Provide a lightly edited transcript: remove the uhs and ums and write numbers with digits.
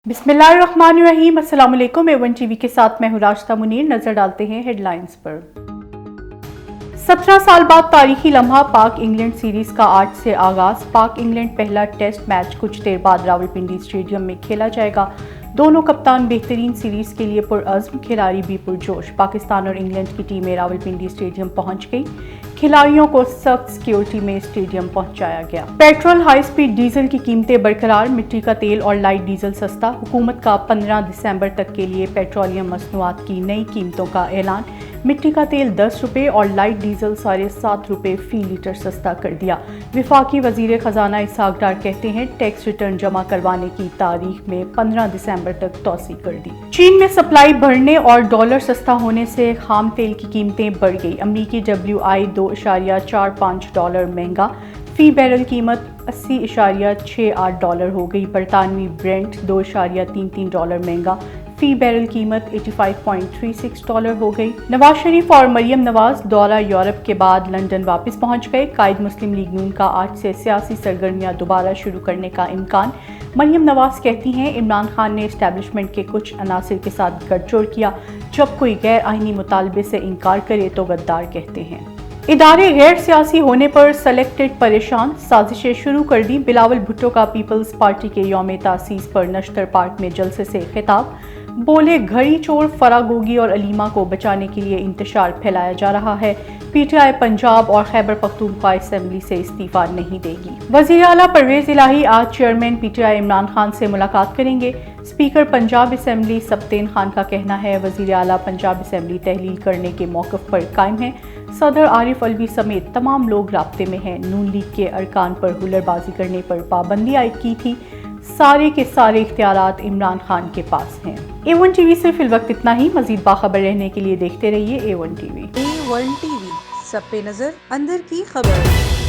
बिस्मिल्लाहिर्रहमानिर्रहीम। अस्सलाम वालेकुम। A1 टीवी के साथ मैं हूँ राशिदा मुनीर। नजर डालते हैं हेडलाइंस पर। 17 साल बाद तारीखी लम्हा पाक इंग्लैंड सीरीज का आज से आगाज। पाक इंग्लैंड पहला टेस्ट मैच कुछ देर बाद रावलपिंडी स्टेडियम में खेला जाएगा। दोनों कप्तान बेहतरीन सीरीज के लिए पुरअज़्म, खिलाड़ी भी पुरजोश। पाकिस्तान और इंग्लैंड की टीमें रावलपिंडी स्टेडियम पहुंच गई। खिलाड़ियों को सख्त सिक्योरिटी में स्टेडियम पहुंचाया गया। पेट्रोल, हाई स्पीड डीजल की कीमतें बरकरार। मिट्टी का तेल और लाइट डीजल सस्ता। हुकूमत का 15 दिसंबर तक के लिए पेट्रोलियम मसनूआत की नई कीमतों का ऐलान। मिट्टी का तेल 10 रुपये और लाइट डीजल 7.5 रुपये फी लीटर सस्ता कर दिया। वफाकी वजीर खजाना इसहाक डार कहते हैं टैक्स रिटर्न जमा करवाने की तारीख में 15 दिसंबर तक तौसी कर दी। चीन में सप्लाई बढ़ने और डॉलर सस्ता होने से खाम तेल की कीमतें बढ़ गई। अमरीकी WI $2.45 महंगा। फी बैरल कीमत $80.68 हो गई। बरतानवी ब्रेंट $2.33 महंगा। फी बैरल कीमत $85.36 हो गई। नवाज शरीफ और मरियम नवाज दौरा यूरोप के बाद लंदन वापस पहुंच गए। कायद मुस्लिम लीग नून का आज से सियासी सरगर्मियां दोबारा शुरू करने का इम्कान। मरियम नवाज कहती हैं इमरान खान ने एस्टेब्लिशमेंट के कुछ अनासिर के साथ गठजोड़ किया। जब कोई गैर आईनी मुतालबे से इनकार करे तो गद्दार कहते हैं। इदारे गैर सियासी होने पर सेलेक्टेड परेशान, साजिशें शुरू कर दी। बिलावल भुट्टो का पीपल्स पार्टी के यौम तासीस पर नश्तर पार्क में जलसे से खिताब। बोले घड़ी चोर फरागोगी और अलीमा को बचाने के लिए इंतशार फैलाया जा रहा है। PTI पंजाब और खैबर पख्तूनख्वा असेंबली से इस्तीफा नहीं देगी। वज़ीर आला परवेज इलाही आज चेयरमैन PTI इमरान खान से मुलाकात करेंगे। स्पीकर पंजाब असेंबली सब्तैन खान का कहना है वज़ीर आला पंजाब असेंबली तहलील करने के मौक़िफ़ पर कायम है। सदर आरिफ अलवी समेत तमाम लोग राब्ते में हैं। नून लीग के अरकान पर हुल्लड़बाजी करने पर पाबंदी आयद की थी। सारे के सारे इख्तियारात इमरान खान के पास हैं। A1 टीवी से फिल वक्त इतना ही। मज़ीद बाखबर रहने के लिए देखते रहिए A1 टीवी। A1 टीवी, सब पे नजर, अंदर की खबर।